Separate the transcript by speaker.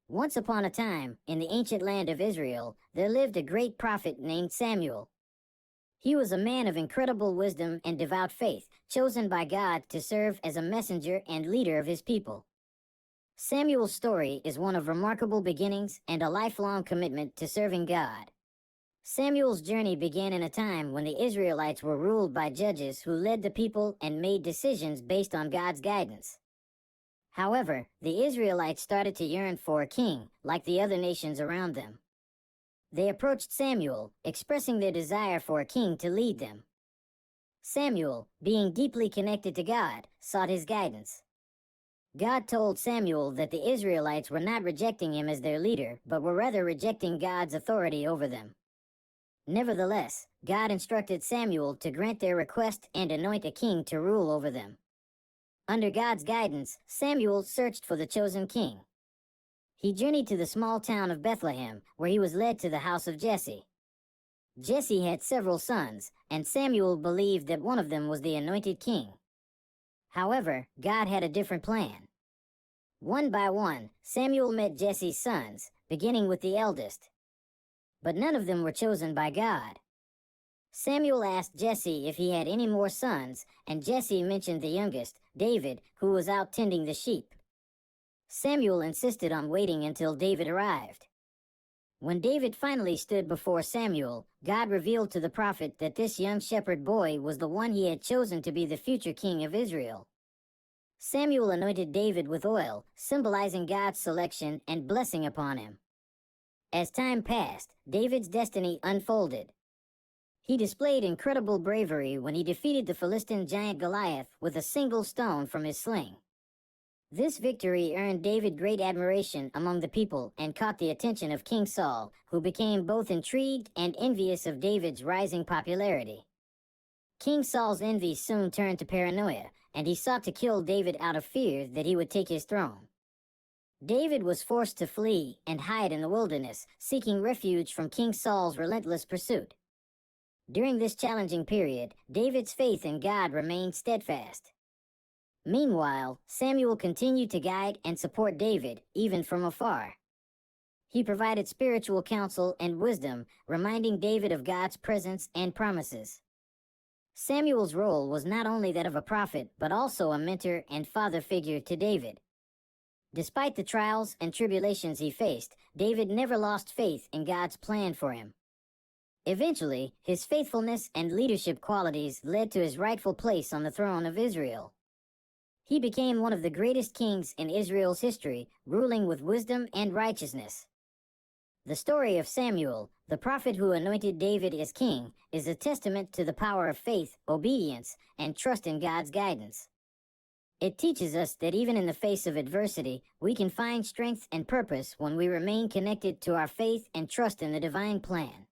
Speaker 1: Once upon a time, in the ancient land of Israel, there lived a great prophet named Samuel. He was a man of incredible wisdom and devout faith, chosen by God to serve as a messenger and leader of his people. Samuel's story is one of remarkable beginnings and a lifelong commitment to serving God. Samuel's journey began in a time when the Israelites were ruled by judges who led the people and made decisions based on God's guidance. However, the Israelites started to yearn for a king, like the other nations around them. They approached Samuel, expressing their desire for a king to lead them. Samuel, being deeply connected to God, sought his guidance. God told Samuel that the Israelites were not rejecting him as their leader, but were rather rejecting God's authority over them. Nevertheless, God instructed Samuel to grant their request and anoint a king to rule over them. Under God's guidance, Samuel searched for the chosen king. He journeyed to the small town of Bethlehem, where he was led to the house of Jesse. Jesse had several sons, and Samuel believed that one of them was the anointed king. However, God had a different plan. One by one, Samuel met Jesse's sons, beginning with the eldest. But none of them were chosen by God. Samuel asked Jesse if he had any more sons, and Jesse mentioned the youngest, David, who was out tending the sheep. Samuel insisted on waiting until David arrived. When David finally stood before Samuel, God revealed to the prophet that this young shepherd boy was the one he had chosen to be the future king of Israel. Samuel anointed David with oil, symbolizing God's selection and blessing upon him. As time passed, David's destiny unfolded. He displayed incredible bravery when he defeated the Philistine giant Goliath with a single stone from his sling. This victory earned David great admiration among the people and caught the attention of King Saul, who became both intrigued and envious of David's rising popularity. King Saul's envy soon turned to paranoia, and he sought to kill David out of fear that he would take his throne. David was forced to flee and hide in the wilderness, seeking refuge from King Saul's relentless pursuit. During this challenging period, David's faith in God remained steadfast. Meanwhile, Samuel continued to guide and support David, even from afar. He provided spiritual counsel and wisdom, reminding David of God's presence and promises. Samuel's role was not only that of a prophet, but also a mentor and father figure to David. Despite the trials and tribulations he faced, David never lost faith in God's plan for him. Eventually, his faithfulness and leadership qualities led to his rightful place on the throne of Israel. He became one of the greatest kings in Israel's history, ruling with wisdom and righteousness. The story of Samuel, the prophet who anointed David as king, is a testament to the power of faith, obedience, and trust in God's guidance. It teaches us that even in the face of adversity, we can find strength and purpose when we remain connected to our faith and trust in the divine plan.